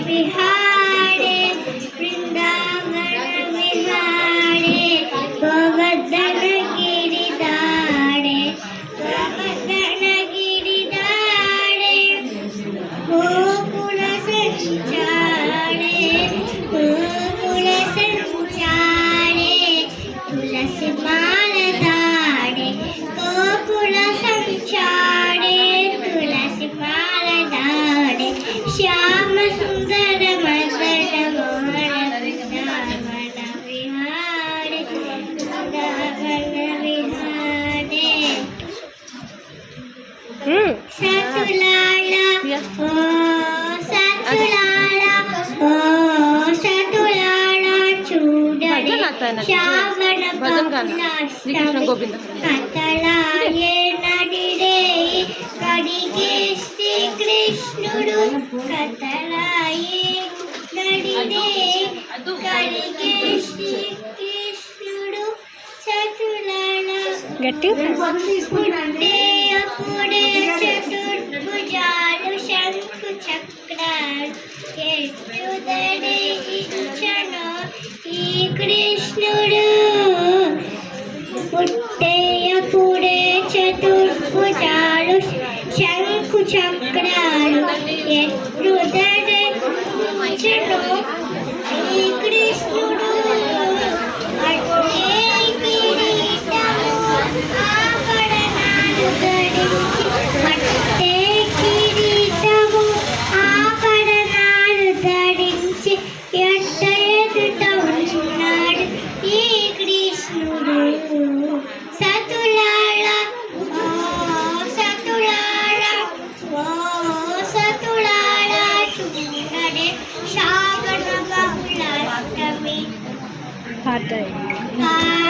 विहारे वृंदावन विहारे गोवर्धन गिरिधारे गोवर्धन गिरिधारे गोकुल संचारे गोकुल संचारे तुलसी माल धारे गोकुल संचारे तुलसी माल धारे श्याम सुंदर मदन मोहन वृंदावन विहारे वृंदावन विहारे सतुलाला ओ सतुलाला ओ सतुलाला चूड़े श्रावण बकुलाष्टमी कतलाये नडिरे कडिगे श्री कृष्णुडु कतलाये नडिरे कडिगे श्री कृष्णुडु सतुलाला గట్టి पुट्टे अपुडे चतुर्भुजालु शंखु चक्राలు ఎత్తుదడే ఇచ్చను ఈ కృష్ణుడు పుట్టేయపుడే చతుర్భుజాలు శంఖు చక్రాలు ఎత్తుదడే ఇచ్చను ఈ కృష్ణుడు అట్టే కిరీటము ఆభరణాలు ధరించి అట్టే కిరీటము ఆభరణాలు ధరించి ఎట్ట ఎదుట ఉన్నాడు ఈ కృష్ణుడు సతులాల ఓ సతులాల ఓ సతులాల చూడడే శ్రావణ బహుళాష్టమి పాట ఆ